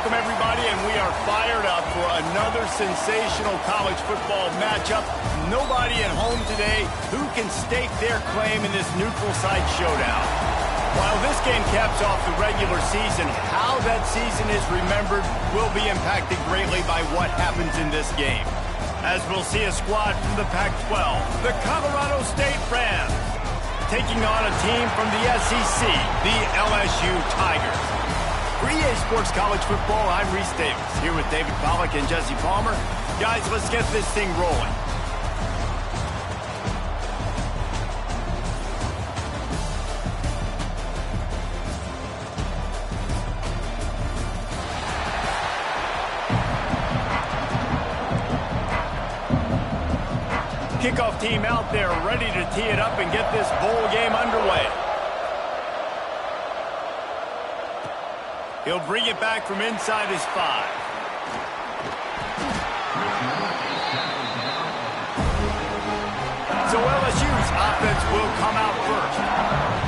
welcome everybody, and we are fired up for another sensational college football matchup. Nobody at home today who can stake their claim in this neutral site showdown. While this game caps off the regular season, how that season is remembered will be impacted greatly by what happens in this game. As we'll see a squad from the Pac-12, the Colorado State Rams, taking on a team from the SEC, the LSU Tigers. For EA Sports College Football, I'm Reese Davis, here with David Pollack and Jesse Palmer. Guys, let's get this thing rolling. Kickoff team out there ready to tee it up and get this bowl game underway. He'll bring it back from inside his 5. So LSU's offense will come out first.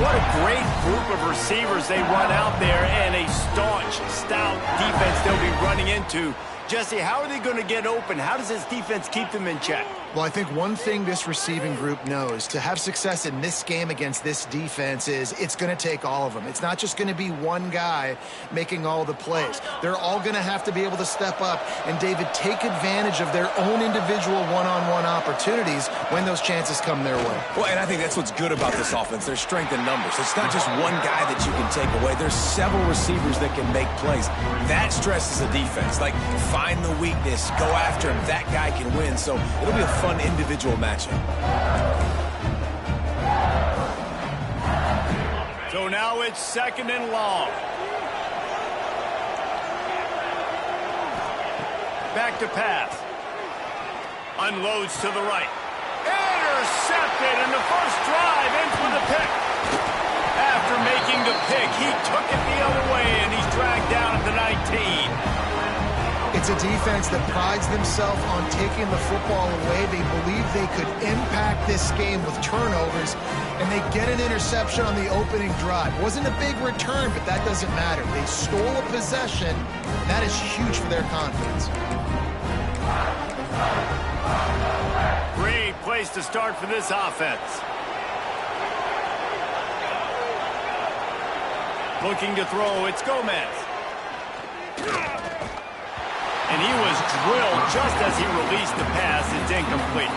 What a great group of receivers they run out there, and a staunch, stout defense they'll be running into. Jesse, how are they going to get open? How does this defense keep them in check? Well, I think one thing this receiving group knows to have success in this game against this defense is it's going to take all of them. It's not just going to be one guy making all the plays. They're all going to have to be able to step up and, David, take advantage of their own individual one-on-one opportunities when those chances come their way. Well, and I think that's what's good about this offense. There's strength in numbers. It's not just one guy that you can take away. There's several receivers that can make plays. That stresses the defense. Like, find the weakness, go after him. That guy can win. So it'll be a fun individual matchup. So now it's 2nd and long. Back to pass. Unloads to the right. Intercepted, and the first drive ends with a pick. After making the pick, he took it the other way, and he's dragged down at the 19. It's a defense that prides themselves on taking the football away. They believe they could impact this game with turnovers, and they get an interception on the opening drive. Wasn't a big return, but that doesn't matter. They stole a possession, and that is huge for their confidence. Great place to start for this offense. Looking to throw, it's Gomez. And he was drilled just as he released the pass. It's incomplete.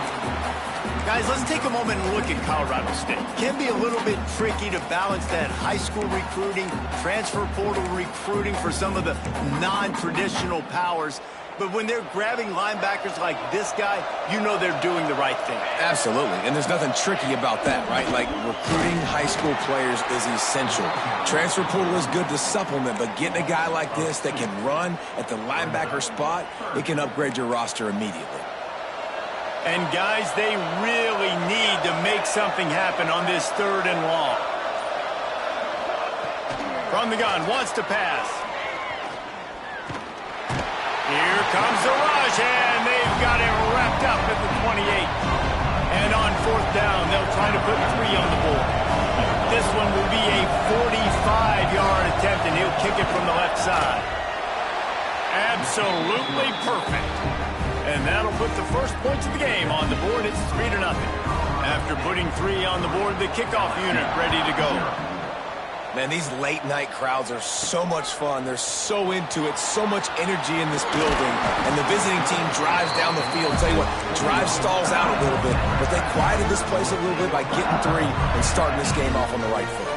Guys, let's take a moment and look at Colorado State. It can be a little bit tricky to balance that high school recruiting, transfer portal recruiting for some of the non-traditional powers. But when they're grabbing linebackers like this guy, you know they're doing the right thing. Absolutely, and there's nothing tricky about that, right? Like, recruiting high school players is essential. Transfer portal is good to supplement, but getting a guy like this that can run at the linebacker spot, it can upgrade your roster immediately. And guys, they really need to make something happen on this 3rd and long. From the gun, wants to pass. Here comes the rush, and they've got it wrapped up at the 28. And on 4th down, they'll try to put 3 on the board. This one will be a 45-yard attempt, and he'll kick it from the left side. Absolutely perfect. And that'll put the first points of the game on the board. It's 3-0. After putting 3 on the board, the kickoff unit ready to go. Man, these late-night crowds are so much fun. They're so into it, so much energy in this building. And the visiting team drives down the field. Tell you what, drive stalls out a little bit, but they quieted this place a little bit by getting 3 and starting this game off on the right foot.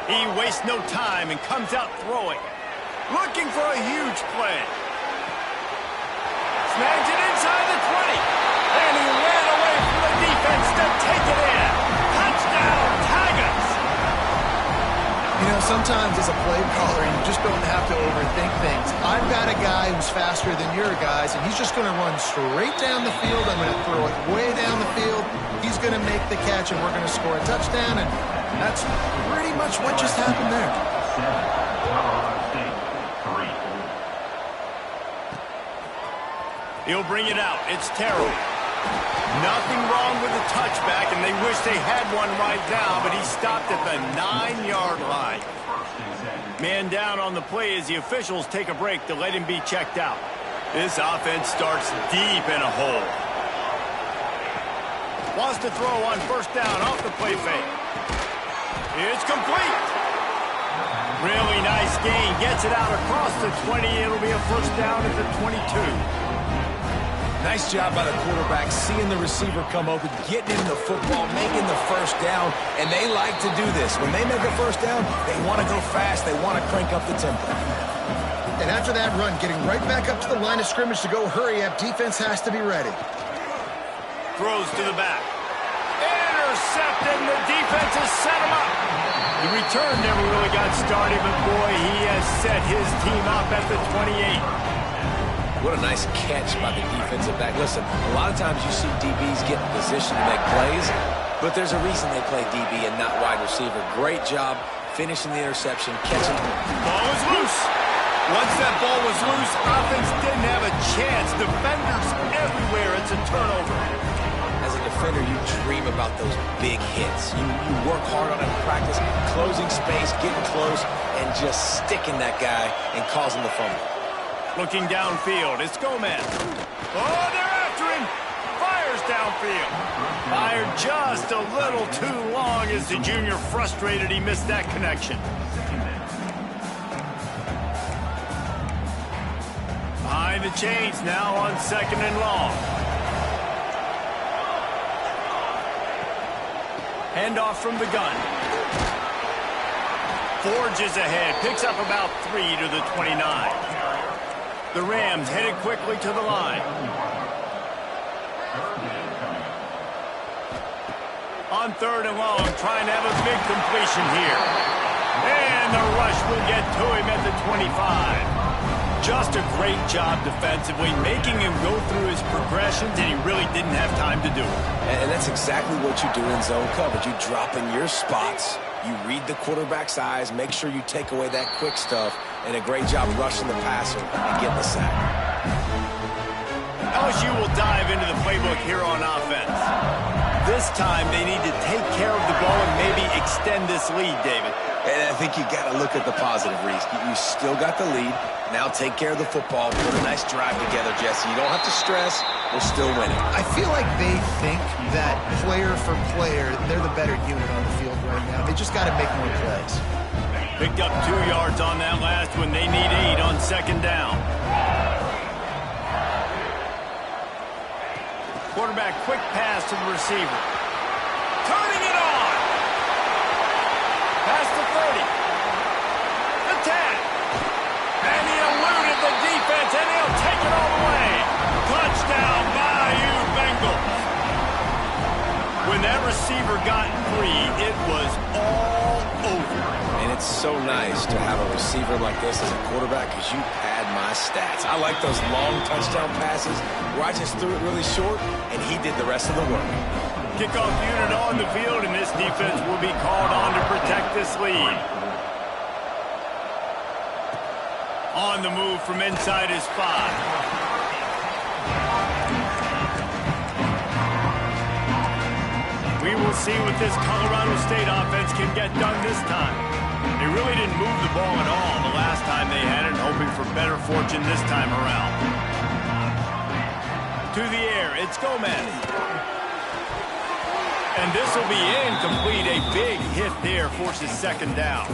He wastes no time and comes out throwing. Looking for a huge play. Snags it inside the 20. And he ran away from the defense to take it in. Touchdown, Tigers! You know, sometimes as a play caller, you just don't have to overthink things. I've got a guy who's faster than your guys, and he's just going to run straight down the field. I'm going to throw it way down the field. He's going to make the catch, and we're going to score a touchdown, and that's pretty much what just happened there. He'll bring it out. It's Terrell. Nothing wrong with the touchback, and they wish they had one right now, but he stopped at the 9-yard line. Man down on the play as the officials take a break to let him be checked out. This offense starts deep in a hole. Wants to throw on first down off the play fake. It's complete. Really nice gain. Gets it out across the 20. It'll be a first down at the 22. Nice job by the quarterback, seeing the receiver come open, getting him the football, making the first down, and they like to do this. When they make a first down, they want to go fast. They want to crank up the tempo. And after that run, getting right back up to the line of scrimmage to go hurry up, defense has to be ready. Throws to the back. Intercepted, and the defense has set him up. The return never really got started, but boy, he has set his team up at the 28. What a nice catch by the defensive back. Listen, a lot of times you see DBs get in position to make plays, but there's a reason they play DB and not wide receiver. Great job finishing the interception, catching. Ball is loose. Once that ball was loose, offense didn't have a chance. Defenders everywhere. It's a turnover. As a defender, you dream about those big hits. You work hard on it in practice, closing space, getting close, and just sticking that guy and causing the fumble. Looking downfield, it's Gomez. Oh, they're after him. Fires downfield. Fired just a little too long as the junior frustrated he missed that connection. Behind the chains now on 2nd and long. Handoff from the gun. Forges ahead, picks up about 3 to the 29. The Rams headed quickly to the line. On 3rd and long, trying to have a big completion here. And the rush will get to him at the 25. Just a great job defensively, making him go through his progressions, and he really didn't have time to do it. And that's exactly what you do in zone coverage. You drop in your spots, you read the quarterback's eyes, make sure you take away that quick stuff, and a great job rushing the passer and getting the sack. LSU will dive into the playbook here on offense. This time they need to take care of the ball and maybe extend this lead, David. And I think you got to look at the positive, Reese. You still got the lead. Now take care of the football. Put a nice drive together, Jesse. You don't have to stress. We're still winning. I feel like they think that player for player, they're the better unit on the field right now. They just got to make more plays. Picked up 2 yards on that last one. They need 8 on 2nd down. Quarterback quick pass to the receiver. Turning it on. Past the 30. The 10. And he eluded the defense, and he'll take it all the way. Touchdown, Bayou Bengals. When that receiver got free, it was all over. And it's so nice to have a receiver like this as a quarterback because you pad my stats. I like those long touchdown passes where I just threw it really short, and he did the rest of the work. Kickoff unit on the field, and this defense will be called on to protect this lead. On the move from inside his 5. We will see what this Colorado State offense can get done this time. They really didn't move the ball at all the last time they had it, hoping for better fortune this time around. To the air, it's Gomez. And this will be incomplete. A big hit there forces 2nd down.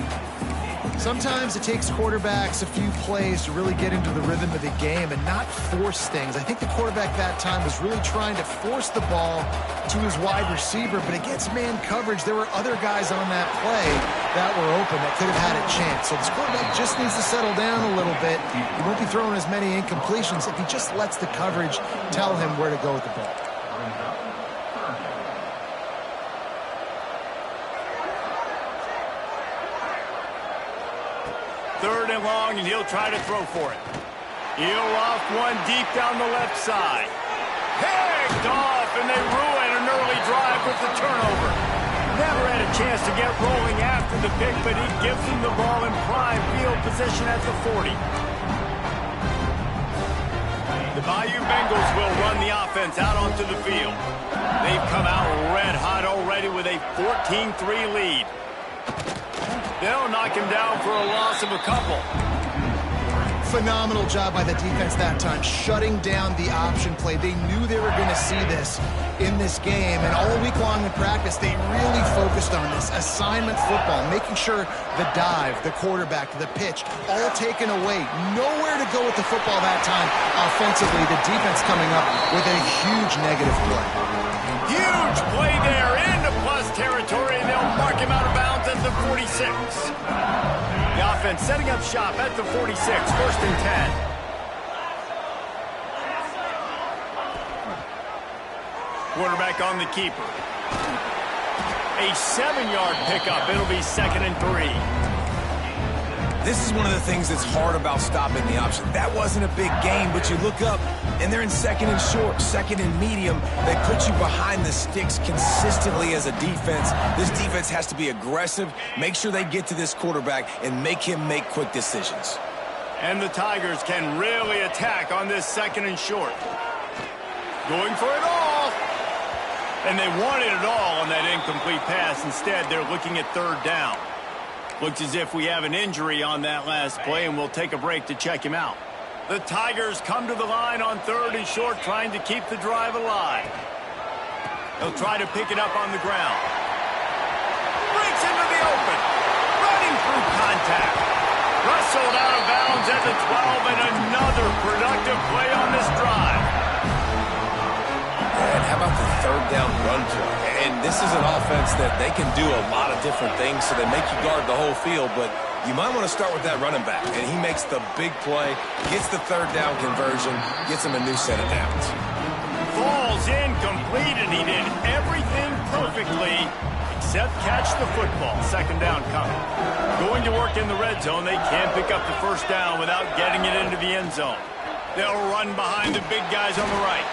Sometimes it takes quarterbacks a few plays to really get into the rhythm of the game and not force things. I think the quarterback that time was really trying to force the ball to his wide receiver, but against man coverage, there were other guys on that play that were open that could have had a chance. So this quarterback just needs to settle down a little bit. He won't be throwing as many incompletions if he just lets the coverage tell him where to go with the ball. Third and long, and he'll try to throw for it. He'll off one deep down the left side. Picked off, and they ruin an early drive with the turnover. Never had a chance to get rolling after the pick, but he gives him the ball in prime field position at the 40. The Bayou Bengals will run the offense out onto the field. They've come out red hot already with a 14-3 lead. They'll knock him down for a loss of a couple. Phenomenal job by the defense that time, shutting down the option play. They knew they were going to see this in this game, and all week long in practice, they really focused on this assignment football, making sure the dive, the quarterback, the pitch, all taken away. Nowhere to go with the football that time offensively. The defense coming up with a huge negative play. Huge play there into plus territory, and they'll mark him out of bounds at the 46. The offense setting up shop at the 46, 1st and 10. Quarterback on the keeper. A 7-yard pickup. It'll be 2nd and 3. This is one of the things that's hard about stopping the option. That wasn't a big gain, but you look up, and they're in 2nd and short, 2nd and medium. They put you behind the sticks consistently as a defense. This defense has to be aggressive, make sure they get to this quarterback, and make him make quick decisions. And the Tigers can really attack on this 2nd and short. Going for it all. And they wanted it all on that incomplete pass. Instead, they're looking at 3rd down. Looks as if we have an injury on that last play, and we'll take a break to check him out. The Tigers come to the line on 3rd and short, trying to keep the drive alive. They'll try to pick it up on the ground. Breaks into the open. Running through contact. Wrestled out of bounds at the 12, and another productive play on this drive. And how about the 3rd down run play? And this is an offense that they can do a lot of different things, so they make you guard the whole field, but you might want to start with that running back. And he makes the big play, gets the 3rd down conversion, gets him a new set of downs. Falls incomplete, and he did everything perfectly except catch the football. 2nd down coming. Going to work in the red zone. They can't pick up the 1st down without getting it into the end zone. They'll run behind the big guys on the right.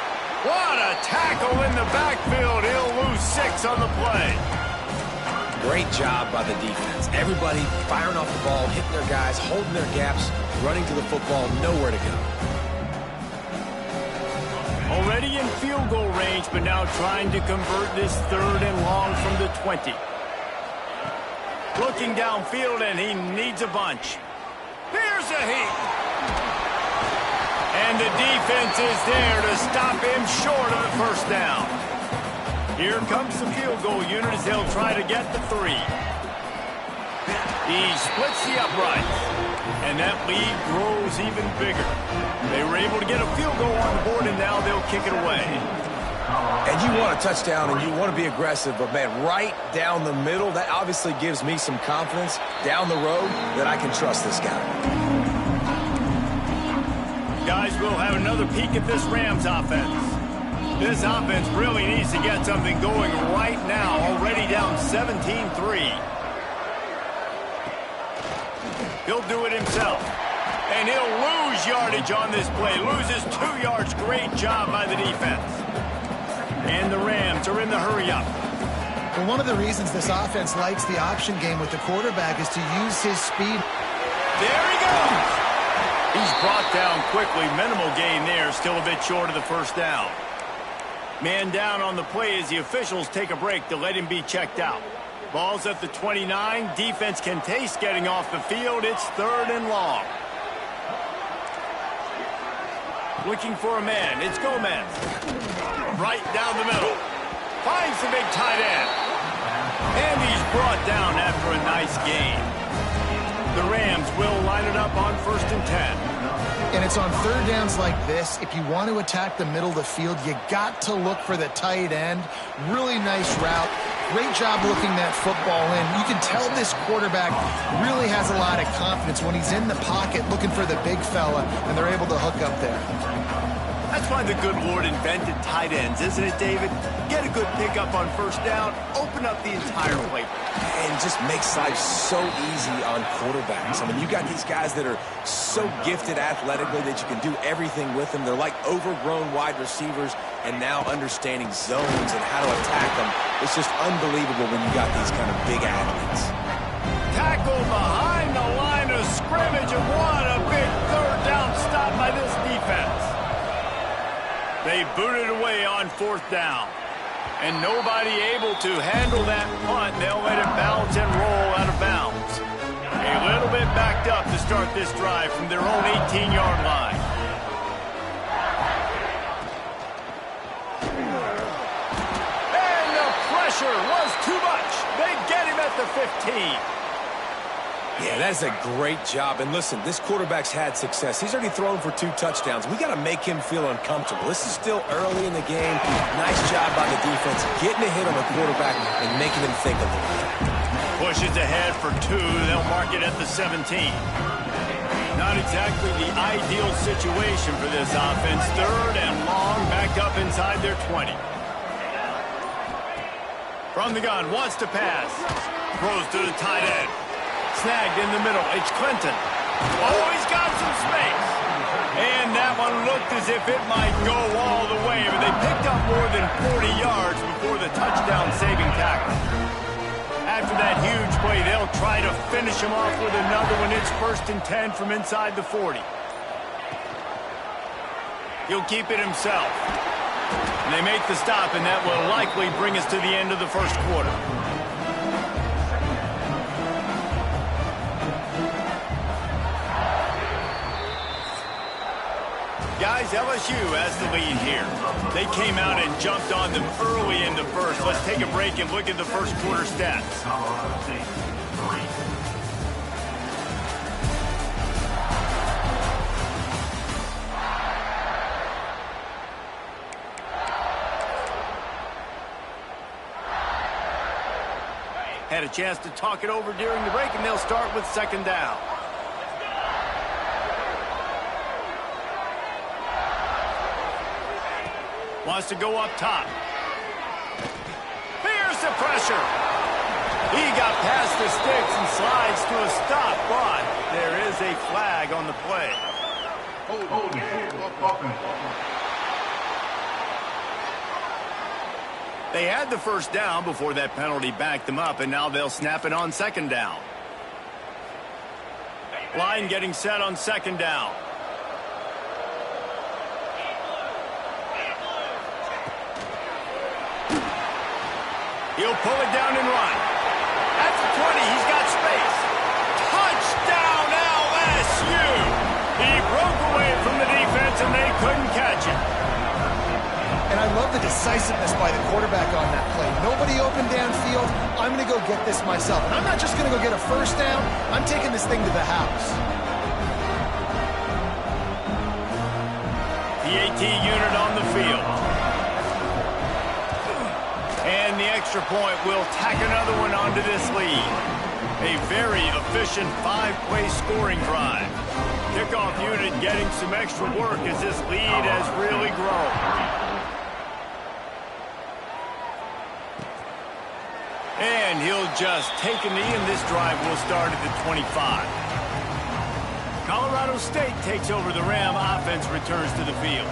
What a tackle in the backfield. He'll lose 6 on the play. Great job by the defense. Everybody firing off the ball, hitting their guys, holding their gaps, running to the football, nowhere to go. Already in field goal range, but now trying to convert this 3rd and long from the 20. Looking downfield, and he needs a bunch. Here's a heat. And the defense is there to stop him short of the 1st down. Here comes the field goal unit as they'll try to get the 3. He splits the upright, and that lead grows even bigger. They were able to get a field goal on the board, and now they'll kick it away. And you want a touchdown, and you want to be aggressive, but, man, right down the middle, that obviously gives me some confidence down the road that I can trust this guy. Guys, we'll have another peek at this Rams offense. This offense really needs to get something going right now, already down 17-3. He'll do it himself. And he'll lose yardage on this play. Loses 2 yards. Great job by the defense. And the Rams are in the hurry-up. Well, one of the reasons this offense likes the option game with the quarterback is to use his speed. There he goes. He's brought down quickly. Minimal gain there. Still a bit short of the 1st down. Man down on the play as the officials take a break to let him be checked out. Ball's at the 29. Defense can taste getting off the field. It's 3rd and long. Looking for a man. It's Gomez. Right down the middle. Finds the big tight end. And he's brought down after a nice gain. The Rams will line it up on 1st and 10. And it's on 3rd downs like this. If you want to attack the middle of the field, you got to look for the tight end. Really nice route. Great job looking that football in. You can tell this quarterback really has a lot of confidence when he's in the pocket looking for the big fella, and they're able to hook up there. That's why the good Lord invented tight ends, isn't it, David? Get a good pickup on 1st down, open up the entire playbook. And just makes life so easy on quarterbacks. I mean, you got these guys that are so gifted athletically that you can do everything with them. They're like overgrown wide receivers, and now understanding zones and how to attack them. It's just unbelievable when you got these kind of big athletes. Tackle behind the line of scrimmage, and what a big 3rd down stop by this defense. booted away on 4th down. And nobody able to handle that punt. They'll let it bounce and roll out of bounds. A little bit backed up to start this drive from their own 18-yard line. And the pressure was too much. They get him at the 15. Yeah, that is a great job. And listen, this quarterback's had success. He's already thrown for 2 touchdowns. We got to make him feel uncomfortable. This is still early in the game. Nice job by the defense, getting a hit on the quarterback and making him think a little bit. Pushes ahead for 2. They'll mark it at the 17. Not exactly the ideal situation for this offense. 3rd and long, backed up inside their 20. From the gun, wants to pass. Throws to the tight end. Snagged in the middle. It's Clinton. Oh, he's got some space. And that one looked as if it might go all the way, but they picked up more than 40 yards before the touchdown-saving tackle. After that huge play, they'll try to finish him off with another one. It's 1st and 10 from inside the 40. He'll keep it himself. And they make the stop, and that will likely bring us to the end of the 1st quarter. Guys, LSU has the lead here. They came out and jumped on them early in the 1st. Let's take a break and look at the 1st quarter stats. Had a chance to talk it over during the break, and they'll start with 2nd down. Wants to go up top. Here's the pressure. He got past the sticks and slides to a stop, but there is a flag on the play. They had the 1st down before that penalty backed them up, and now they'll snap it on 2nd down. Line getting set on 2nd down. He'll pull it down and run. At the 20, he's got space. Touchdown, LSU! He broke away from the defense, and they couldn't catch him. And I love the decisiveness by the quarterback on that play. Nobody open downfield. I'm going to go get this myself. And I'm not just going to go get a 1st down. I'm taking this thing to the house. PAT unit on the field. And the extra point will tack another one onto this lead. A very efficient 5-play scoring drive. Kickoff unit getting some extra work as this lead has really grown. And he'll just take a knee, and this drive will start at the 25. Colorado State takes over the Ram. Offense returns to the field.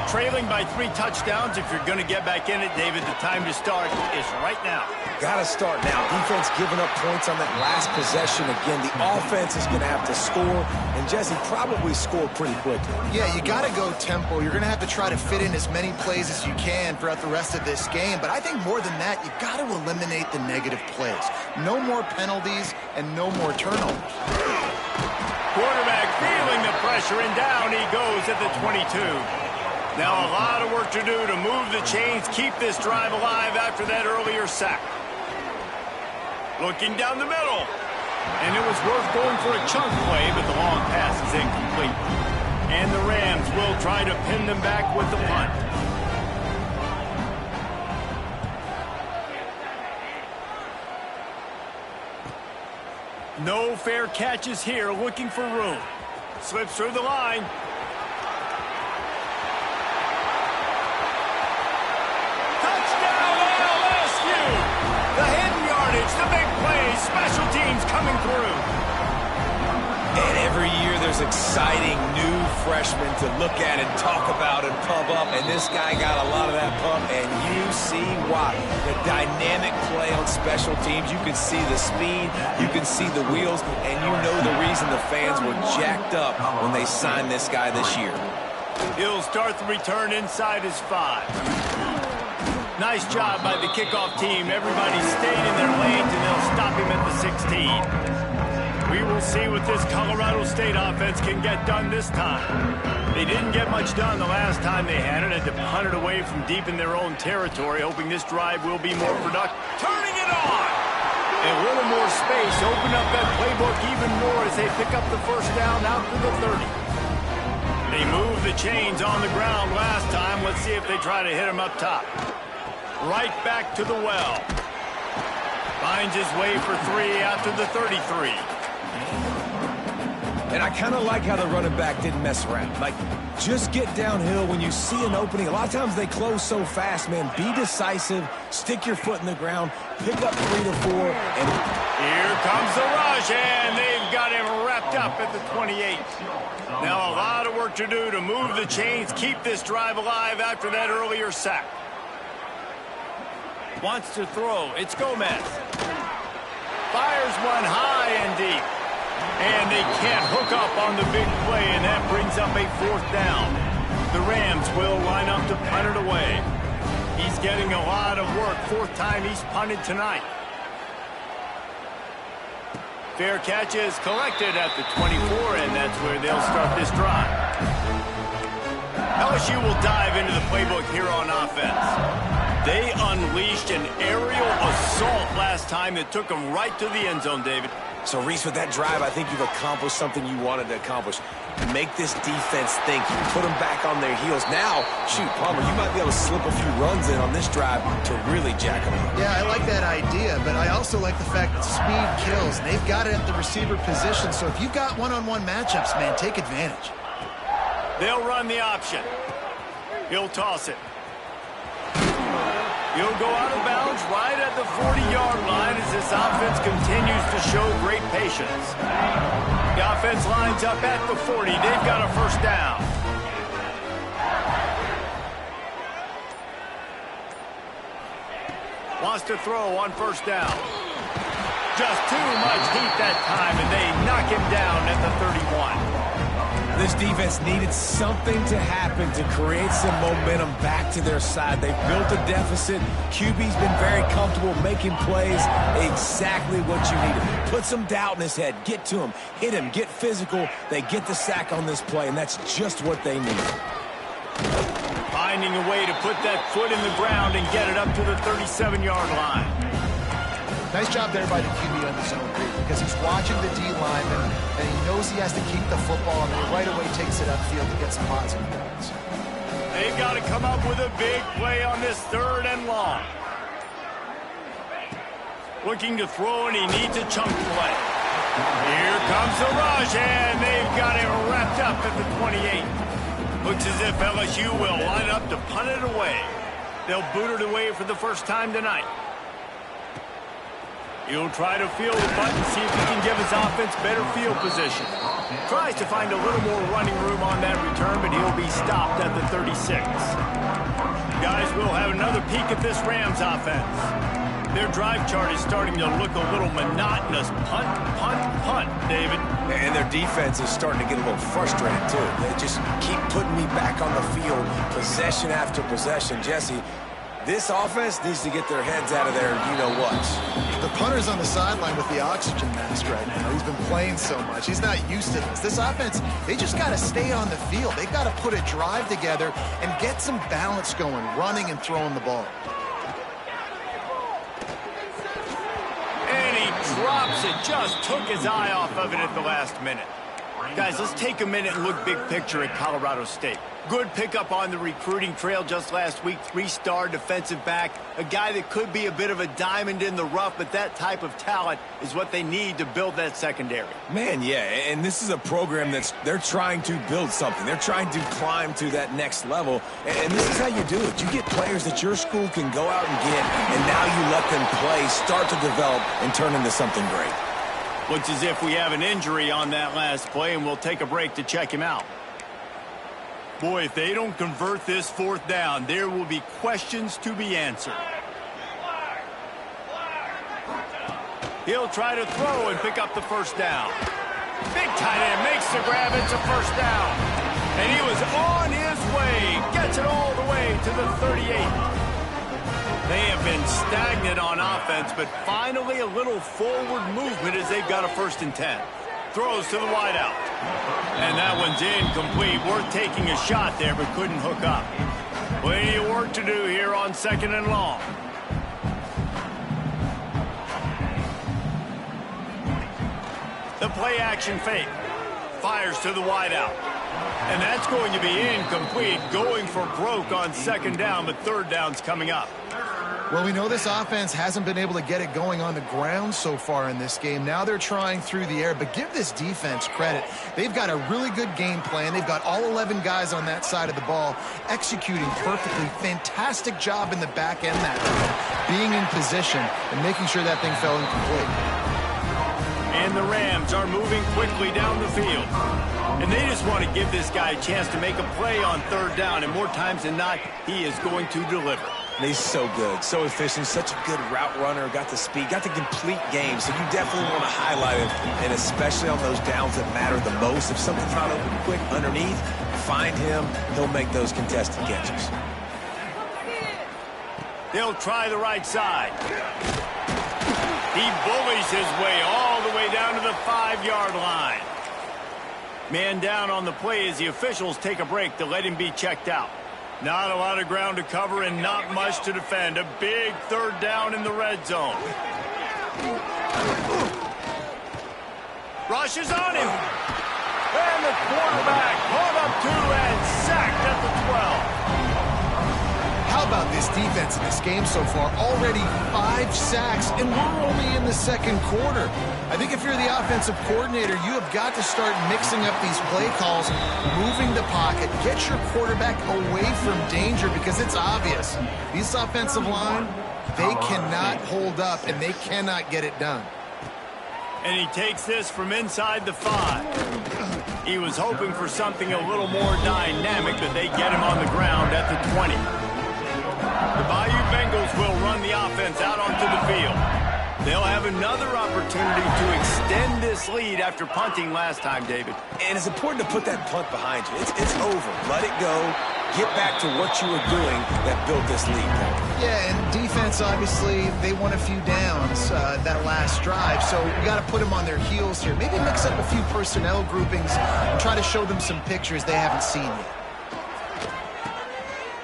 Trailing by 3 touchdowns. If you're going to get back in it, David, the time to start is right now. Got to start now. Defense giving up points on that last possession. Again, the offense is going to have to score, and Jesse probably score pretty quickly. Yeah, you got to go tempo. You're going to have to try to fit in as many plays as you can throughout the rest of this game. But I think more than that, you got to eliminate the negative plays. No more penalties and no more turnovers. Quarterback feeling the pressure, and down he goes at the 22. Now a lot of work to do to move the chains, keep this drive alive after that earlier sack. Looking down the middle. And it was worth going for a chunk play, but the long pass is incomplete. And the Rams will try to pin them back with the punt. No fair catches here, looking for room. Slips through the line. The hidden yardage, the big plays, special teams coming through. And every year there's exciting new freshmen to look at and talk about and pump up. And this guy got a lot of that pump, and you see why. The dynamic play on special teams. You can see the speed, you can see the wheels, and you know the reason the fans were jacked up when they signed this guy this year. He'll start the return inside his 5. Nice job by the kickoff team. Everybody stayed in their lanes, and they'll stop him at the 16. We will see what this Colorado State offense can get done this time. They didn't get much done the last time they had it, and to punt it away from deep in their own territory, hoping this drive will be more productive. Turning it on! A little more space, open up that playbook even more as they pick up the first down out to the 30. They moved the chains on the ground last time. Let's see if they try to hit him up top. Right back to the well. Finds his way for 3 out to the 33. And I kind of like how the running back didn't mess around. Like, just get downhill when you see an opening. A lot of times they close so fast, man. Be decisive, stick your foot in the ground, pick up 3 to 4, and here comes the rush, and they've got him wrapped up at the 28. Now a lot of work to do to move the chains, keep this drive alive after that earlier sack. Wants to throw. It's Gomez. Fires one high and deep. And they can't hook up on the big play, and that brings up a 4th down. The Rams will line up to punt it away. He's getting a lot of work. 4th time he's punted tonight. Fair catch is collected at the 24, and that's where they'll start this drive. LSU will dive into the playbook here on offense. They unleashed an aerial assault last time that took them right to the end zone, David. So, Reese, with that drive, I think you've accomplished something you wanted to accomplish. Make this defense think. You put them back on their heels. Now, shoot, Palmer, you might be able to slip a few runs in on this drive to really jack them up. Yeah, I like that idea, but I also like the fact that speed kills. They've got it at the receiver position, so if you've got one-on-one matchups, man, take advantage. They'll run the option. He'll toss it. He'll go out of bounds right at the 40-yard line as this offense continues to show great patience. The offense lines up at the 40. They've got a first down. Wants to throw on first down. Just too much heat that time, and they knock him down at the 31. This defense needed something to happen to create some momentum back to their side. They've built a deficit. QB's been very comfortable making plays. Exactly what you needed. Put some doubt in his head. Get to him. Hit him. Get physical. They get the sack on this play, and that's just what they need. Finding a way to put that foot in the ground and get it up to the 37-yard line. Nice job there by the QB on the zone read because he's watching the D lineman and he knows he has to keep the football and then he right away takes it upfield to get some positive yards. They've got to come up with a big play on this 3rd and long. Looking to throw, and he needs a chunk play. Here comes the rush, and they've got it wrapped up at the 28. Looks as if LSU will line up to punt it away. They'll boot it away for the first time tonight. He'll try to field the button, see if he can give his offense better field position. Tries to find a little more running room on that return, but he'll be stopped at the 36. Guys, we'll have another peek at this Rams offense. Their drive chart is starting to look a little monotonous. Punt, punt, punt, David. And their defense is starting to get a little frustrated, too. They just keep putting me back on the field, possession after possession. Jesse, this offense needs to get their heads out of there, you-know-what. The punter's on the sideline with the oxygen mask right now. He's been playing so much. He's not used to this. This offense, they just got to stay on the field. They've got to put a drive together and get some balance going, running and throwing the ball. And he drops it. Just took his eye off of it at the last minute. Guys, let's take a minute and look big picture at Colorado State. Good pickup on the recruiting trail just last week. 3-star defensive back. A guy that could be a bit of a diamond in the rough, but that type of talent is what they need to build that secondary. Man, yeah, and this is a program they're trying to build something. They're trying to climb to that next level, and this is how you do it. You get players that your school can go out and get, and now you let them play, start to develop, and turn into something great. Looks as if we have an injury on that last play, and we'll take a break to check him out. Boy, if they don't convert this 4th down, there will be questions to be answered. He'll try to throw and pick up the first down. Big tight end makes the grab. It's a first down. And he was on his way. Gets it all the way to the 38. They have been stagnant on offense, but finally a little forward movement as they've got a 1st and 10. Throws to the wideout. And that one's incomplete. Worth taking a shot there, but couldn't hook up. Plenty of work to do here on 2nd and long. The play action fake. Fires to the wideout. And that's going to be incomplete. Going for broke on 2nd down, but 3rd down's coming up. Well, we know this offense hasn't been able to get it going on the ground so far in this game. Now they're trying through the air, but give this defense credit. They've got a really good game plan. They've got all 11 guys on that side of the ball executing perfectly. Fantastic job in the back end that time, being in position and making sure that thing fell incomplete. And the Rams are moving quickly down the field. And they just want to give this guy a chance to make a play on 3rd down, and more times than not, he is going to deliver. And he's so good, so efficient, such a good route runner, got the speed, got the complete game, so you definitely want to highlight him, and especially on those downs that matter the most. If something's not open quick underneath, find him, he'll make those contested catches. They'll try the right side. He bullies his way all the way down to the 5-yard line. Man down on the play as the officials take a break to let him be checked out. Not a lot of ground to cover and not much to defend. A big 3rd down in the red zone. Rushes on him. And the quarterback caught up 2 and sacked at the 12. How about this defense in this game so far? Already 5 sacks, and we're only in the 2nd quarter. I think if you're the offensive coordinator, you have got to start mixing up these play calls, moving the pocket, get your quarterback away from danger, because it's obvious. These offensive line, they cannot hold up, and they cannot get it done. And he takes this from inside the 5. He was hoping for something a little more dynamic, but they get him on the ground at the 20. The Bayou Bengals will run the offense out onto the field. They'll have another opportunity to extend this lead after punting last time, David. And it's important to put that punt behind you. It's over. Let it go. Get back to what you were doing that built this lead. Yeah, and defense, obviously, they won a few downs that last drive, so we got to put them on their heels here. Maybe mix up a few personnel groupings and try to show them some pictures they haven't seen yet.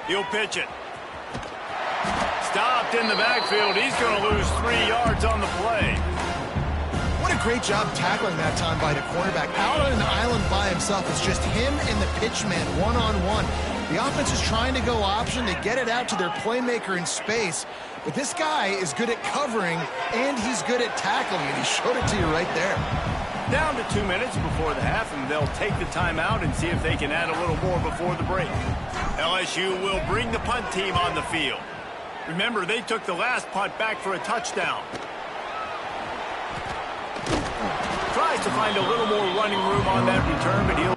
He'll pitch it. Stopped in the backfield. He's going to lose 3 yards on the play. What a great job tackling that time by the cornerback. Out on an island by himself. It's just him and the pitch man one-on-one. The offense is trying to go option to get it out to their playmaker in space. But this guy is good at covering, and he's good at tackling, and he showed it to you right there. Down to 2 minutes before the half, and they'll take the timeout and see if they can add a little more before the break. LSU will bring the punt team on the field. Remember, they took the last punt back for a touchdown. Tries to find a little more running room on that return, but he'll...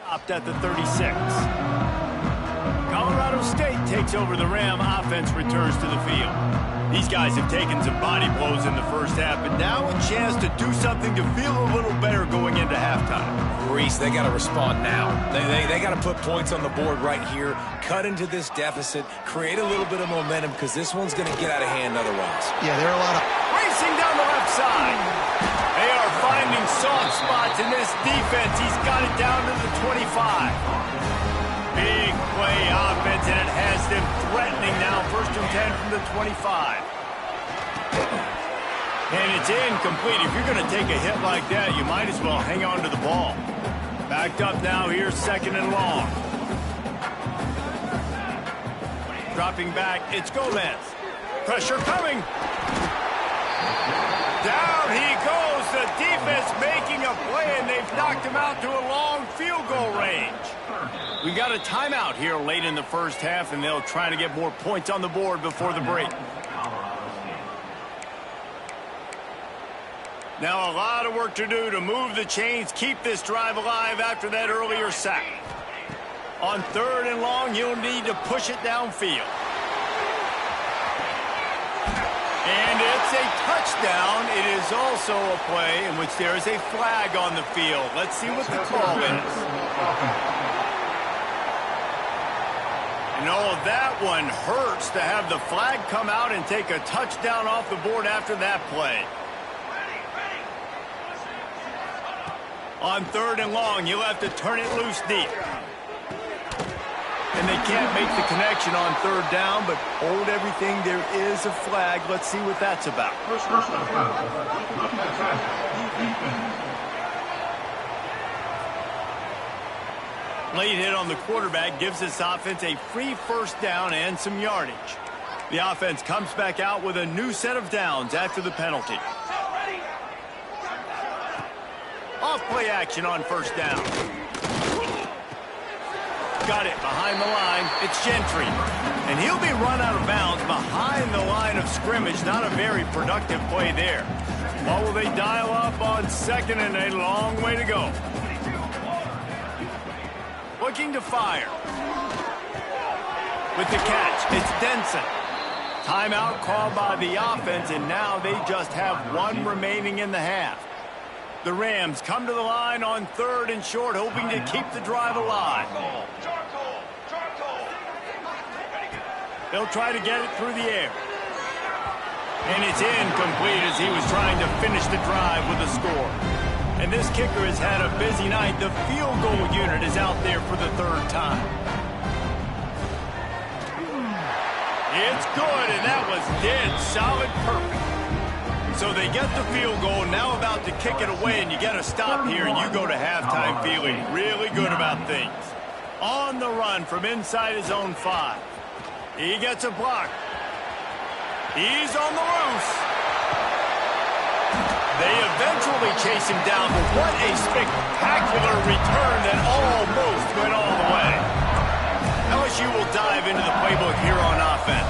Stopped at the 36. Colorado State takes over the Ram. Offense returns to the field. These guys have taken some body blows in the first half, but now a chance to do something to feel a little better going into halftime. Reese, they got to respond now. They got to put points on the board right here, cut into this deficit, create a little bit of momentum, because this one's going to get out of hand otherwise. Yeah, there are a lot of... Racing down the left side. They are finding soft spots in this defense. He's got it down to the 25. Big play offense, and it has them threatening now. 1st and 10 from the 25. And it's incomplete. If you're going to take a hit like that, you might as well hang on to the ball. Backed up now here, 2nd and long. Dropping back, it's Gomez. Pressure coming. Down he goes. The defense making a play, and they've knocked him out to a long field goal range. We got a timeout here late in the first half, and they'll try to get more points on the board before the break. Now a lot of work to do to move the chains, keep this drive alive after that earlier sack. On 3rd and long, you'll need to push it downfield. And it's a touchdown. It is also a play in which there is a flag on the field. Let's see what the call is. You know, that one hurts to have the flag come out and take a touchdown off the board after that play. On 3rd and long, you'll have to turn it loose deep. And they can't make the connection on 3rd down, but hold everything. There is a flag. Let's see what that's about. Late hit on the quarterback gives this offense a free 1st down and some yardage. The offense comes back out with a new set of downs after the penalty. Off play action on 1st down. Got it behind the line. It's Gentry. And he'll be run out of bounds behind the line of scrimmage. Not a very productive play there. What will they dial up on 2nd and a long way to go? Looking to fire. With the catch, it's Denson. Timeout called by the offense, and now they just have 1 remaining in the half. The Rams come to the line on 3rd and short, hoping to keep the drive alive. They'll try to get it through the air. And it's incomplete as he was trying to finish the drive with a score. And this kicker has had a busy night. The field goal unit is out there for the 3rd time. It's good, and that was dead solid perfect. So they get the field goal, now about to kick it away, and you get a stop here, and you go to halftime feeling really good about things. On the run from inside his own 5. He gets a block. He's on the loose. They eventually chase him down, but what a spectacular return that almost went all the way. LSU will dive into the playbook here on offense.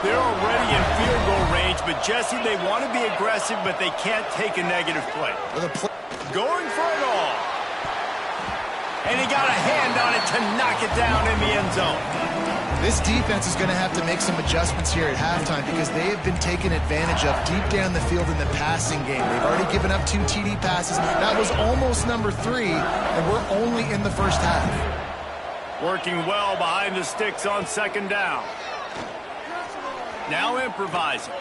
They're already in field goal range, but Jesse, they want to be aggressive, but they can't take a negative play. Going for it all. And he got a hand on it to knock it down in the end zone. This defense is going to have to make some adjustments here at halftime because they have been taken advantage of deep down the field in the passing game. They've already given up 2 TD passes. That was almost number 3, and we're only in the first half. Working well behind the sticks on 2nd down. Now improvising.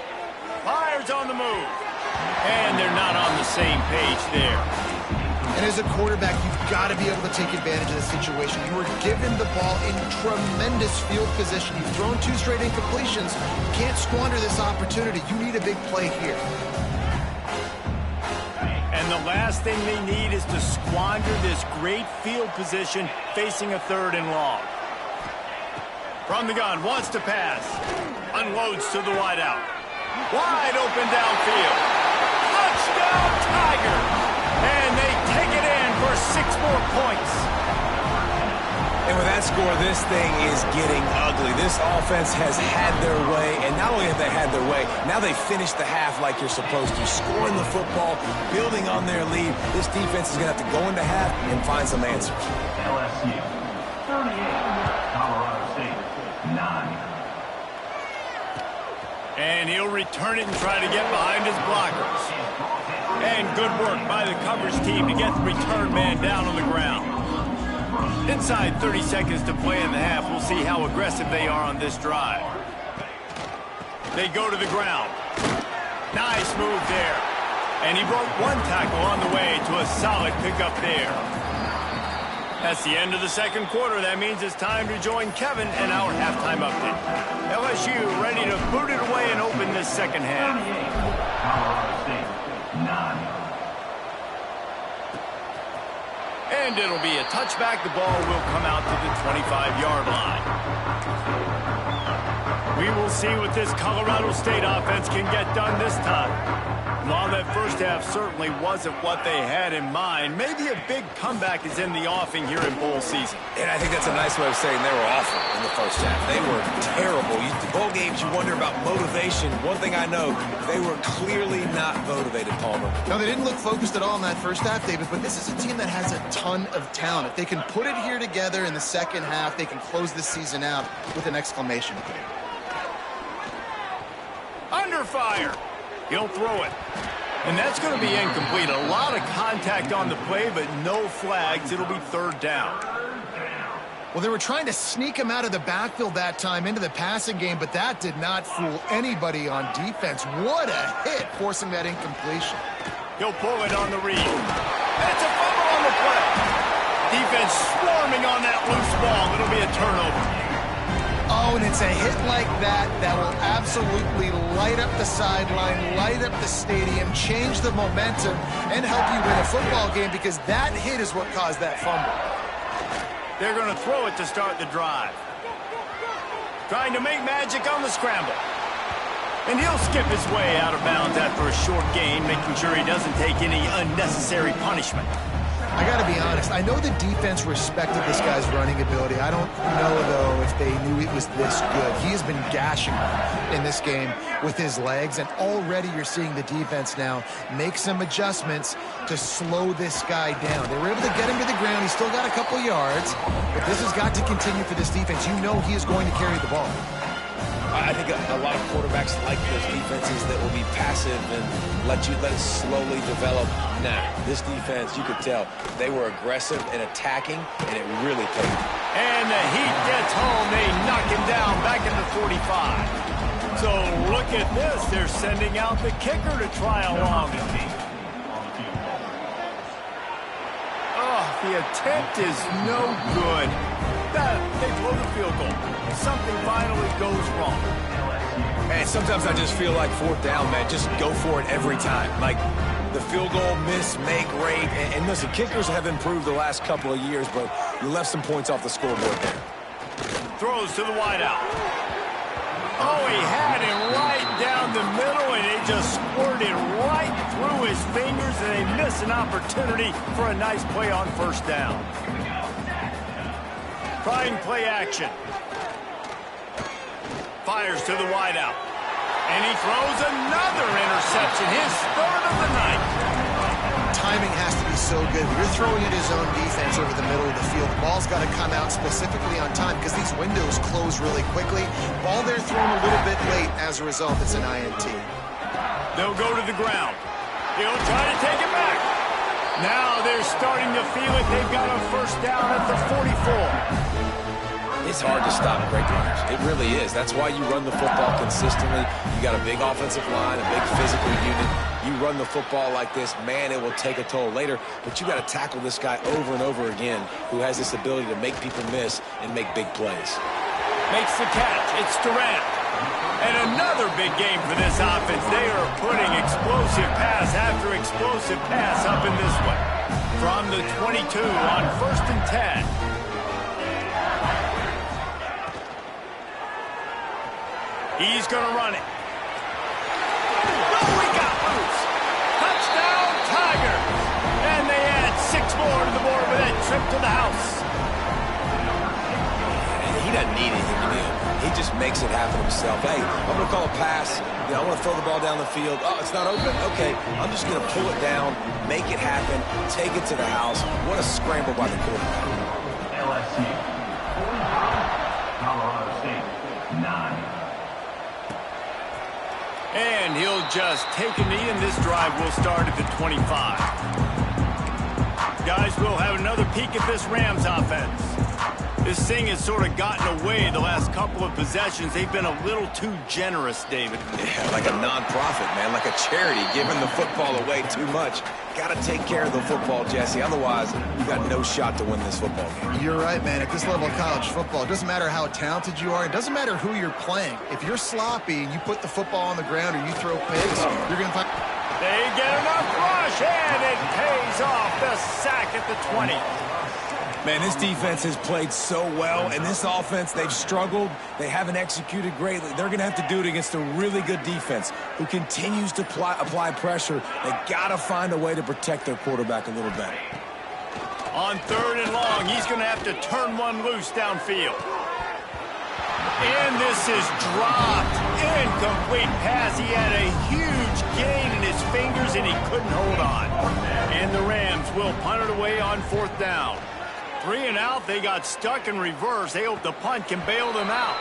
Fires on the move. And they're not on the same page there. And as a quarterback, you've got to be able to take advantage of the situation. You were given the ball in tremendous field position. You've thrown 2 straight incompletions. You can't squander this opportunity. You need a big play here. And the last thing they need is to squander this great field position facing a 3rd and long. From the gun, wants to pass. Unloads to the wideout. Wide open downfield. Touchdown, Tigers! And they take it in for 6 more points. And with that score, this thing is getting ugly. This offense has had their way, and not only have they had their way, now they finished the half like you're supposed to, scoring the football, building on their lead. This defense is going to have to go into half and find some answers. LSU 38, Colorado State 9. And he'll return it and try to get behind his blockers. And good work by the coverage team to get the return man down on the ground. Inside 30 seconds to play in the half. We'll see how aggressive they are on this drive. They go to the ground. Nice move there. And he broke 1 tackle on the way to a solid pickup there. That's the end of the 2nd quarter. That means it's time to join Kevin and our halftime update. LSU ready to boot it away and open this 2nd half. And it'll be a touchback. The ball will come out to the 25-yard line. We will see what this Colorado State offense can get done this time. While that first half certainly wasn't what they had in mind, maybe a big comeback is in the offing here in bowl season. And I think that's a nice way of saying they were awful in the first half. They were terrible. Bowl games, you wonder about motivation. One thing I know, they were clearly not motivated, Palmer. No, they didn't look focused at all in that first half, David, but this is a team that has a ton of talent. If they can put it here together in the second half, they can close this season out with an exclamation point. Under fire. He'll throw it. And that's going to be incomplete. A lot of contact on the play, but no flags. It'll be third down. Well, they were trying to sneak him out of the backfield that time into the passing game, but that did not fool anybody on defense. What a hit, forcing that incompletion. He'll pull it on the read. And it's a fumble on the play. Defense swarming on that loose ball. It'll be a turnover. Oh, and it's a hit like that that will absolutely light up the sideline, light up the stadium, change the momentum, and help you win a football game, because that hit is what caused that fumble. They're going to throw it to start the drive. Trying to make magic on the scramble. And he'll skip his way out of bounds after a short gain, making sure he doesn't take any unnecessary punishment. I got to be honest, I know the defense respected this guy's running ability. I don't know, though, if they knew it was this good. He has been gashing them in this game with his legs, and already you're seeing the defense now make some adjustments to slow this guy down. They were able to get him to the ground. He's still got a couple yards, but this has got to continue for this defense. You know he is going to carry the ball. I think a lot of quarterbacks like those defenses that will be passive and let it slowly develop. Nah, this defense, you could tell, they were aggressive and attacking, and it really paid. And the heat gets home. They knock him down back in the 45. So look at this. They're sending out the kicker to try along. Oh, the attempt is no good. They blow the field goal. Something finally goes wrong. And sometimes I just feel like fourth down, man, just go for it every time. Like the field goal miss, make rate. And listen, kickers have improved the last couple of years, but you left some points off the scoreboard there. Throws to the wideout. Oh, he had it right down the middle, and it just squirted right through his fingers, and they miss an opportunity for a nice play on first down. Trying play action. Fires to the wideout. And he throws another interception, his third of the night. Timing has to be so good. When you're throwing at his own defense over the middle of the field, the ball's got to come out specifically on time, because these windows close really quickly. Ball there thrown a little bit late. As a result, it's an INT. They'll go to the ground. He'll try to take it back. Now they're starting to feel it. They've got a first down at the 44. It's hard to stop great runners. It really is. That's why you run the football consistently. You got a big offensive line, a big physical unit. You run the football like this, man, it will take a toll later. But you got to tackle this guy over and over again, who has this ability to make people miss and make big plays. Makes the catch. It's Durant. And another big game for this offense. They are putting explosive pass after explosive pass up in this one. From the 22 on 1st and 10. He's going to run it. Oh, he got loose. Touchdown, Tigers. And they add 6 more to the board with that trip to the house. He doesn't need anything to do. He just makes it happen himself. Hey, I'm going to call a pass. I want to throw the ball down the field. Oh, it's not open. Okay, I'm just going to pull it down, make it happen, take it to the house. What a scramble by the quarterback. LSU 45, Colorado State 9. And he'll just take a knee, and this drive will start at the 25. Guys, we'll have another peek at this Rams offense. This thing has sort of gotten away the last couple of possessions. They've been a little too generous, David. Yeah, like a non-profit, man, like a charity, giving the football away too much. Got to take care of the football, Jesse. Otherwise, you got no shot to win this football game. You're right, man. At this level of college football, it doesn't matter how talented you are. It doesn't matter who you're playing. If you're sloppy and you put the football on the ground or you throw picks, you're going to find... They get enough rush, and it pays off. The sack at the 20. Man, this defense has played so well, and this offense, they've struggled. They haven't executed greatly. They're going to have to do it against a really good defense who continues to apply pressure. They got to find a way to protect their quarterback a little better. On 3rd and long, he's going to have to turn one loose downfield. And this is dropped. Incomplete pass. He had a huge gain in his fingers, and he couldn't hold on. And the Rams will punt it away on 4th down. 3 and out, they got stuck in reverse. They hope the punt can bail them out.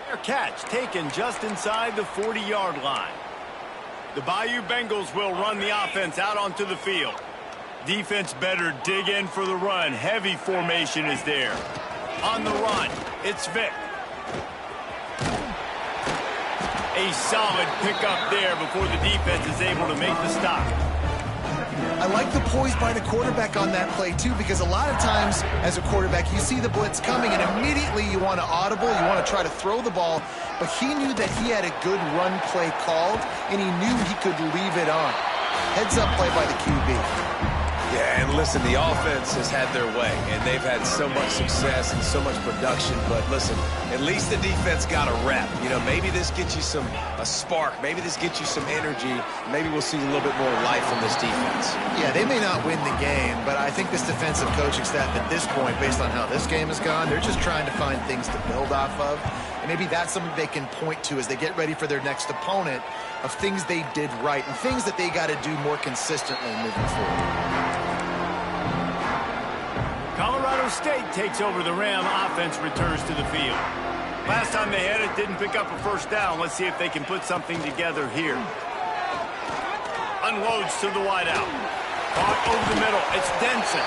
Their catch taken just inside the 40-yard line. The Bayou Bengals will run the offense out onto the field. Defense better dig in for the run. Heavy formation is there. On the run, it's Vick. A solid pickup there before the defense is able to make the stop. I like the poise by the quarterback on that play, too, because a lot of times as a quarterback, you see the blitz coming, and immediately you want to audible, you want to try to throw the ball, but he knew that he had a good run play called, and he knew he could leave it on. Heads-up play by the QB. Yeah, and listen, the offense has had their way, and they've had so much success and so much production. But listen, at least the defense got a rep. You know, maybe this gets you a spark. Maybe this gets you some energy. Maybe we'll see a little bit more life from this defense. Yeah, they may not win the game, but I think this defensive coaching staff at this point, based on how this game has gone, they're just trying to find things to build off of. And maybe that's something they can point to as they get ready for their next opponent, of things they did right and things that they got to do more consistently moving forward. Colorado State takes over the Ram. Offense returns to the field. Last time they had it, didn't pick up a 1st down. Let's see if they can put something together here. Unloads to the wideout. Caught over the middle. It's Denson.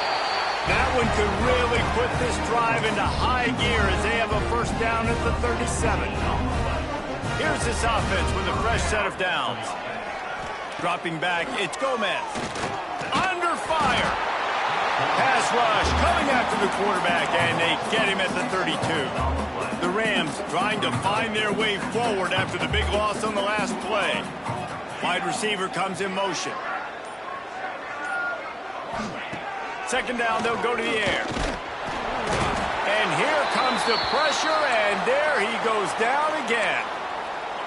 That one could really put this drive into high gear as they have a 1st down at the 37. Here's this offense with a fresh set of downs. Dropping back, it's Gomez. Under fire. Pass rush coming after the quarterback, and they get him at the 32. The Rams trying to find their way forward after the big loss on the last play. Wide receiver comes in motion. 2nd down, they'll go to the air. And here comes the pressure, and there he goes down again.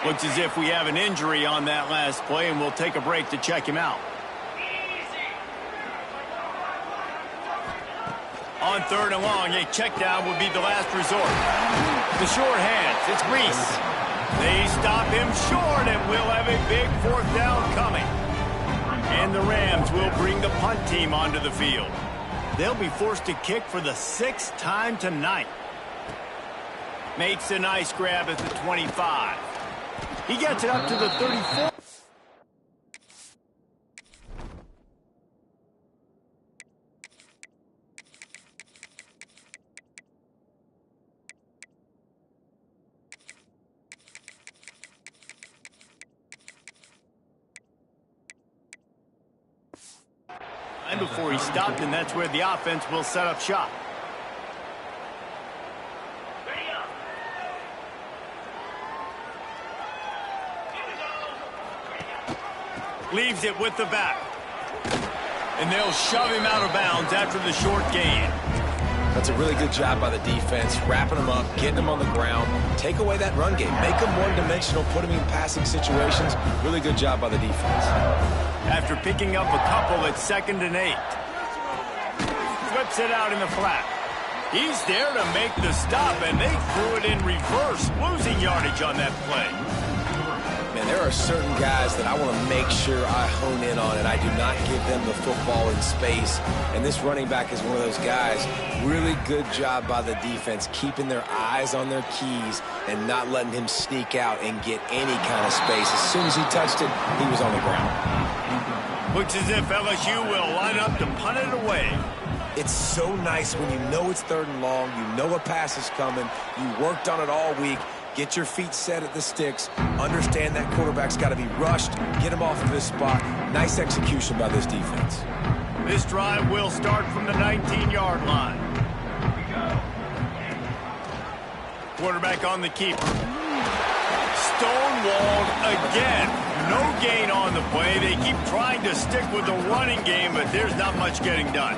Looks as if we have an injury on that last play, and we'll take a break to check him out. On 3rd and long, a check down will be the last resort. The short hands, it's Reese. They stop him short, and we'll have a big 4th down coming. And the Rams will bring the punt team onto the field. They'll be forced to kick for the 6th time tonight. Makes a nice grab at the 25. He gets it up to the 34. And before he stopped, and that's where the offense will set up shop. Leaves it with the back. And they'll shove him out of bounds after the short gain. That's a really good job by the defense, wrapping them up, getting them on the ground. Take away that run game. Make them one-dimensional, put them in passing situations. Really good job by the defense. After picking up a couple at 2nd and 8. Flips it out in the flat. He's there to make the stop, and they threw it in reverse, losing yardage on that play. Man, there are certain guys that I want to make sure I hone in on, and I do not give them the football in space. And this running back is one of those guys. Really good job by the defense, keeping their eyes on their keys and not letting him sneak out and get any kind of space. As soon as he touched it, he was on the ground. Looks as if LSU will line up to punt it away. It's so nice when you know it's 3rd and long, you know a pass is coming, you worked on it all week, get your feet set at the sticks, understand that quarterback's got to be rushed, get him off of this spot. Nice execution by this defense. This drive will start from the 19-yard line. Quarterback on the keeper. stonewalled again. No gain on the play. They keep trying to stick with the running game, but there's not much getting done.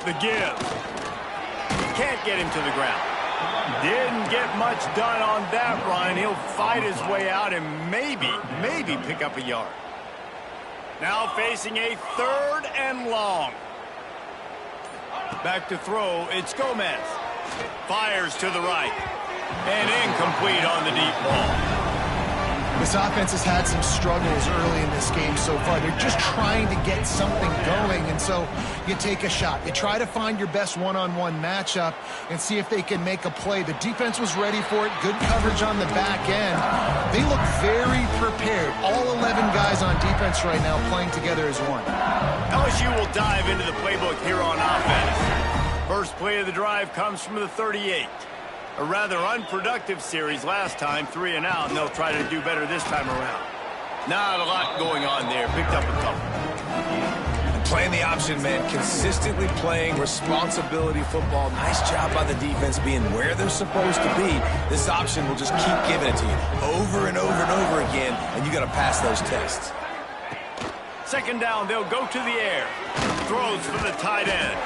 The give. Can't get him to the ground. Didn't get much done on that run. He'll fight his way out and maybe pick up a yard. Now facing a 3rd and long. Back to throw, it's Gomez. Fires to the right. And incomplete on the deep ball. This offense has had some struggles early in this game so far. They're just trying to get something going, and so you take a shot. You try to find your best one-on-one matchup and see if they can make a play. The defense was ready for it. Good coverage on the back end. They look very prepared. All 11 guys on defense right now playing together as one. LSU will dive into the playbook here on offense. First play of the drive comes from the 38. A rather unproductive series last time, 3 and out, and they'll try to do better this time around. Not a lot going on there. Picked up a couple. Playing the option, man. Consistently playing responsibility football. Nice job by the defense being where they're supposed to be. This option will just keep giving it to you over and over and over again, and you got to pass those tests. Second down, they'll go to the air. Throws for the tight end.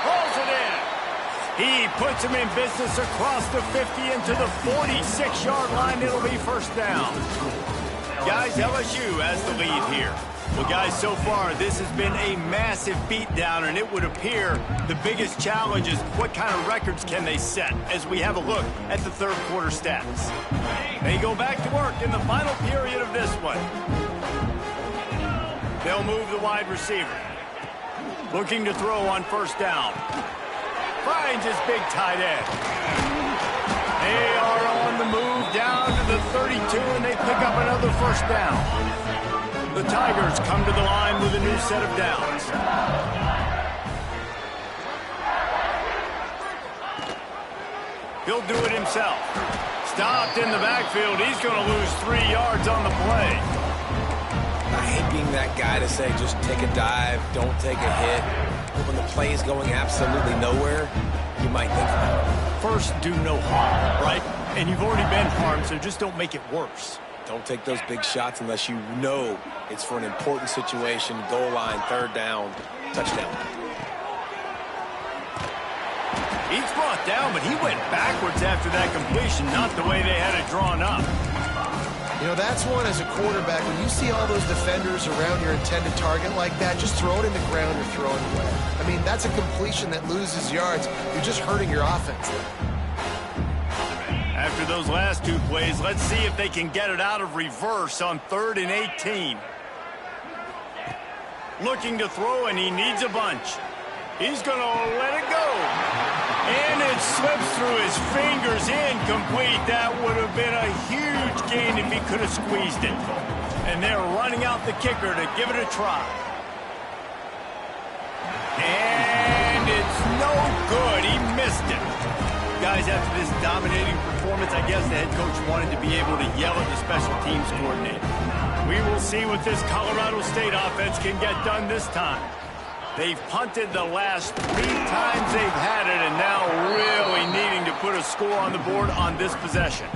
Rolls it in. He puts him in business across the 50 into the 46-yard line. It'll be first down. Guys, LSU has the lead here. Well, guys, so far, this has been a massive beatdown, and it would appear the biggest challenge is what kind of records can they set as we have a look at the third quarter stats. They go back to work in the final period of this one. They'll move the wide receiver. Looking to throw on first down. Finds his big tight end. They are on the move down to the 32, and they pick up another first down. The Tigers come to the line with a new set of downs. He'll do it himself. Stopped in the backfield. He's going to lose 3 yards on the play. I hate being that guy to say just take a dive, don't take a hit. When the play is going absolutely nowhere, you might think about it. First, do no harm, right? And you've already been harmed, so just don't make it worse. Don't take those big shots unless you know it's for an important situation, goal line, third down, touchdown. He's brought down, but he went backwards after that completion, not the way they had it drawn up. You know, that's one as a quarterback. When you see all those defenders around your intended target like that, just throw it in the ground or throw it away. I mean, that's a completion that loses yards. You're just hurting your offense. After those last 2 plays, let's see if they can get it out of reverse on 3rd and 18. Looking to throw, and he needs a bunch. He's going to let it go. And it slips through his fingers, incomplete. That would have been a huge gain if he could have squeezed it. And they're running out the kicker to give it a try. And it's no good. He missed it. Guys, after this dominating performance, I guess the head coach wanted to be able to yell at the special teams coordinator. We will see what this Colorado State offense can get done this time. They've punted the last 3 times they've had it, and now really needing to put a score on the board on this possession.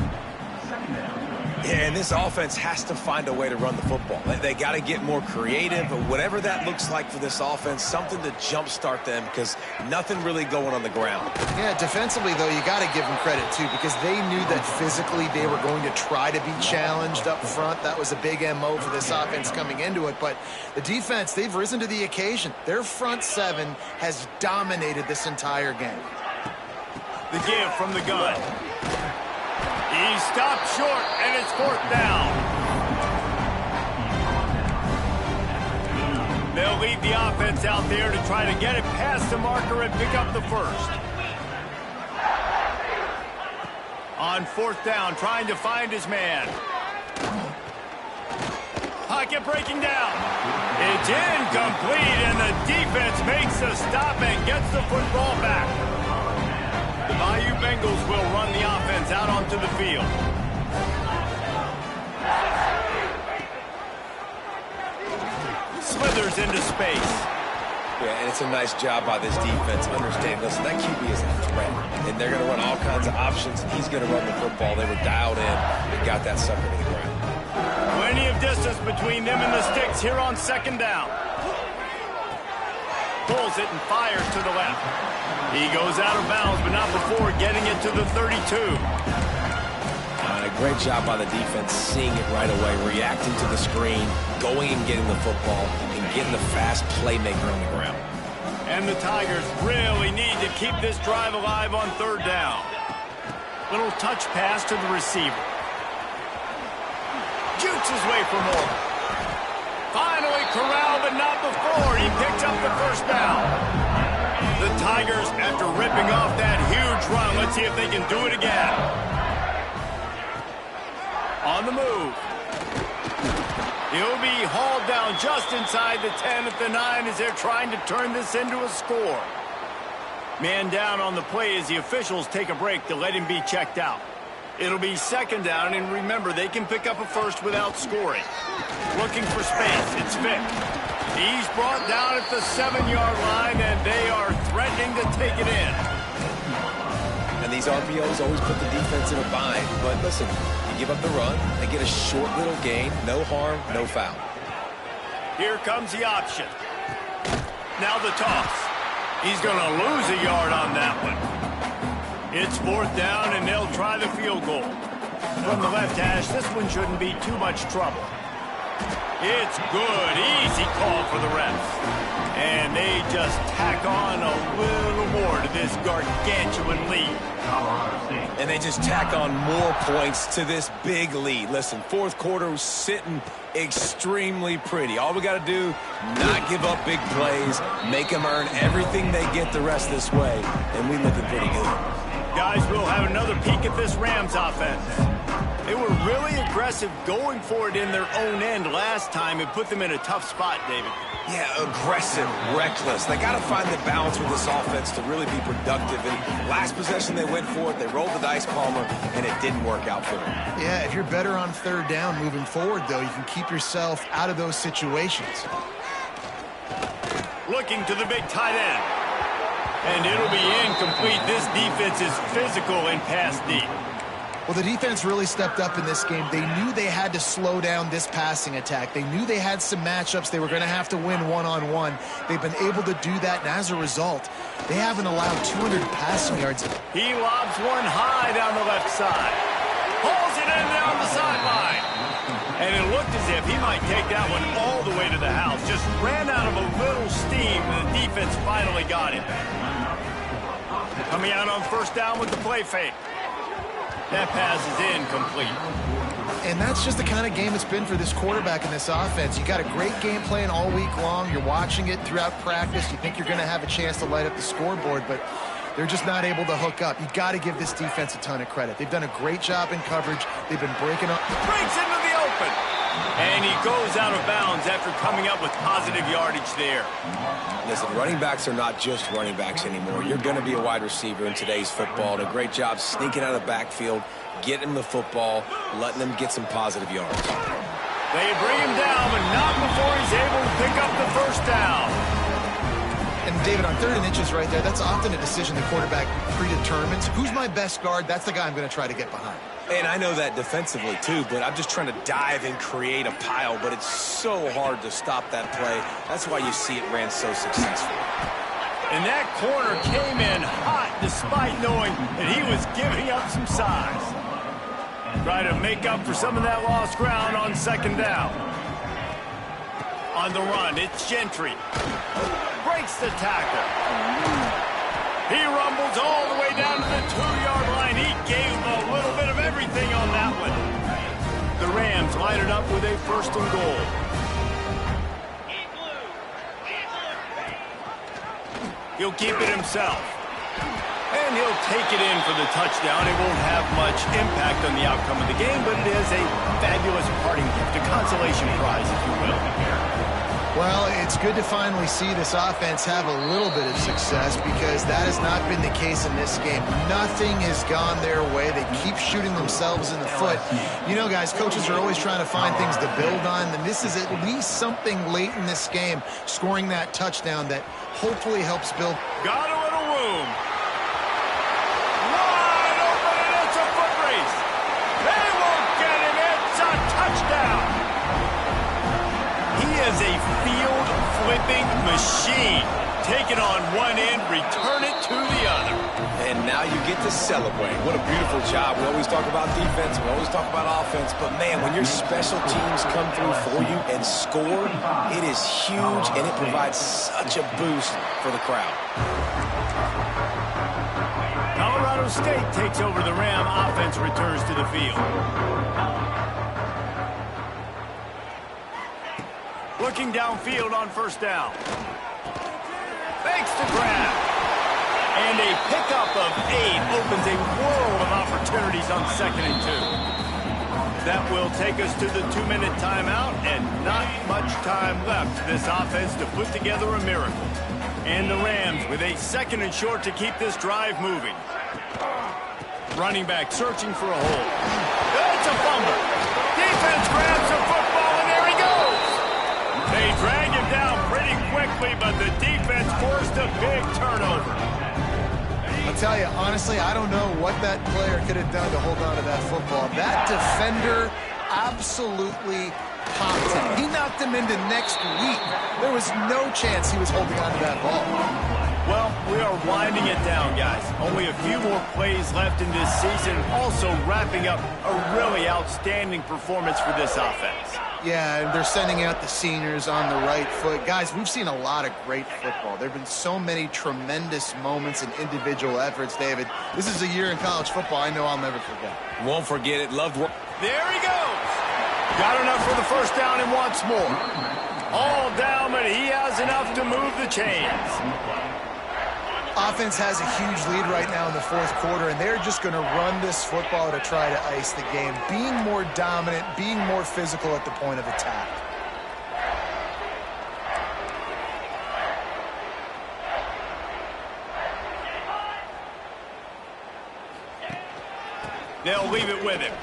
Yeah, and this offense has to find a way to run the football. They got to get more creative, but whatever that looks like for this offense, something to jumpstart them because nothing really going on the ground. Yeah, defensively, though, you got to give them credit, too, because they knew that physically they were going to try to be challenged up front. That was a big MO for this offense coming into it. But the defense, they've risen to the occasion. Their front 7 has dominated this entire game. The give from the gun. He stopped short, and it's 4th down. They'll lead the offense out there to try to get it past the marker and pick up the first. On 4th down, trying to find his man. Pocket breaking down. It's incomplete, and the defense makes the stop and gets the football back. The Bayou Bengals will run the offense out onto the field. Slithers into space. Yeah, and it's a nice job by this defense understanding, listen, that QB is a threat, and they're going to run all kinds of options, and he's going to run the football. They were dialed in and got that sucker to the ground. Plenty of distance between them and the sticks here on second down. Pulls it and fires to the left. He goes out of bounds, but not before getting it to the 32. Great job by the defense, seeing it right away, reacting to the screen, going and getting the football, and getting the fast playmaker on the ground. And the Tigers really need to keep this drive alive on third down. Little touch pass to the receiver. Jukes his way for more. Finally corralled, but not before. He picked up the first down. The Tigers, after ripping off that huge run, let's see if they can do it again. On the move. He'll be hauled down just inside the 10 at the 9 as they're trying to turn this into a score. Man down on the play as the officials take a break to let him be checked out. It'll be second down, and remember, they can pick up a first without scoring. Looking for space, it's Vick. He's brought down at the 7-yard line, and they are threatening to take it in. And these RPOs always put the defense in a bind, but listen, give up the run, they get a short little gain, no harm, no foul. Here comes the option. Now the toss. He's going to lose a yard on that one. It's fourth down, and they'll try the field goal. From the left hash, this one shouldn't be too much trouble. It's good. Easy call for the refs. And they just tack on a little more to this gargantuan lead. And they just tack on more points to this big lead. Listen, fourth quarter was sitting extremely pretty. All we got to do, not give up big plays, make them earn everything they get the rest of this way, and we looking pretty good. Guys, we'll have another peek at this Rams offense. They were really aggressive going for it in their own end last time. It put them in a tough spot, David. Yeah, aggressive, reckless. They got to find the balance with this offense to really be productive. And last possession they went for it. They rolled the dice, Palmer, and it didn't work out for them. Yeah, if you're better on third down moving forward, though, you can keep yourself out of those situations. Looking to the big tight end. And it'll be incomplete. This defense is physical and pass deep. Well, the defense really stepped up in this game. They knew they had to slow down this passing attack. They knew they had some matchups they were going to have to win one-on-one. They've been able to do that, and as a result, they haven't allowed 200 passing yards. He lobs one high down the left side. Pulls it in down the sideline. And it looked as if he might take that one all the way to the house. Just ran out of a little steam, and the defense finally got him. Coming out on first down with the play fake. That pass is incomplete. And that's just the kind of game it's been for this quarterback in this offense. You got a great game plan all week long. You're watching it throughout practice. You think you're going to have a chance to light up the scoreboard, but they're just not able to hook up. You got to give this defense a ton of credit. They've done a great job in coverage. They've been breaking up. Breaks into the open. And he goes out of bounds after coming up with positive yardage there. Listen, running backs are not just running backs anymore. You're going to be a wide receiver in today's football. And a great job sneaking out of the backfield, getting him the football, letting them get some positive yards. They bring him down, but not before he's able to pick up the first down. And, David, on 3rd and inches right there, that's often a decision the quarterback predetermines. Who's my best guard? That's the guy I'm going to try to get behind. And I know that defensively, too, but I'm just trying to dive and create a pile, but it's so hard to stop that play. That's why you see it ran so successful. And that corner came in hot despite knowing that he was giving up some size. Try to make up for some of that lost ground on second down. On the run, it's Gentry. Breaks the tackle. He rumbles all the way down to the 2-yard line. He gave him a little bit of everything on that one. The Rams line it up with a 1st and goal. He'll keep it himself. And he'll take it in for the touchdown. It won't have much impact on the outcome of the game, but it is a fabulous parting gift, a consolation prize, if you will. Well, it's good to finally see this offense have a little bit of success because that has not been the case in this game. Nothing has gone their way. They keep shooting themselves in the foot. You know, guys, coaches are always trying to find things to build on, and this is at least something late in this game, scoring that touchdown that hopefully helps build. Got a little room. Wide open, and it's a foot race. They won't get him. It's a touchdown. He is a field-flipping machine. Take it on one end, return it to the other. And now you get to celebrate. What a beautiful job. We always talk about defense. We always talk about offense. But, man, when your special teams come through for you and score, it is huge, and it provides such a boost for the crowd. Colorado State takes over the Ram. Offense returns to the field. Looking downfield on first down. Fakes the grab. And a pickup of 8 opens a world of opportunities on 2nd and 2. That will take us to the 2-minute timeout, and not much time left for this offense to put together a miracle. And the Rams with a 2nd and short to keep this drive moving. Running back searching for a hole. It's a fumble. Defense grabs the football, and there he goes. They drag him down pretty quickly, but the defense forced a big turnover. I'll tell you, honestly, I don't know what that player could have done to hold on to that football. That defender absolutely popped him. He knocked him into next week. There was no chance he was holding on to that ball. Well, we are winding it down, guys. Only a few more plays left in this season. Also wrapping up a really outstanding performance for this offense. Yeah, and they're sending out the seniors on the right foot. Guys, we've seen a lot of great football. There have been so many tremendous moments and individual efforts, David. This is a year in college football I know I'll never forget. Won't forget it. Loved work. There he goes. Got enough for the first down and wants more. All down, but he has enough to move the chains. Offense has a huge lead right now in the 4th quarter, and they're just going to run this football to try to ice the game, being more dominant, being more physical at the point of attack. They'll leave it with him.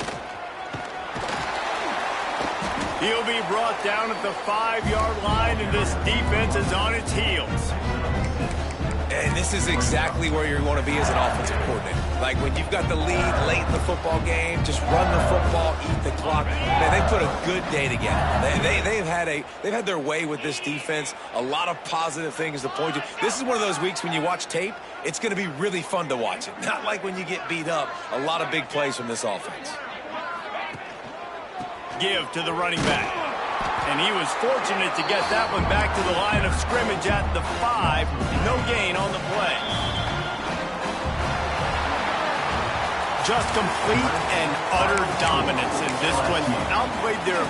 He'll be brought down at the 5-yard line, and this defense is on its heels. And this is exactly where you're going to be as an offensive coordinator. Like when you've got the lead late in the football game, just run the football, eat the clock. Man, they put a good day together. They've had their way with this defense. A lot of positive things to point to. This is one of those weeks when you watch tape, it's going to be really fun to watch it. Not like when you get beat up. A lot of big plays from this offense. Give to the running back. And he was fortunate to get that one back to the line of scrimmage at the 5. No gain on the play. Just complete and utter dominance in this one. Outplayed their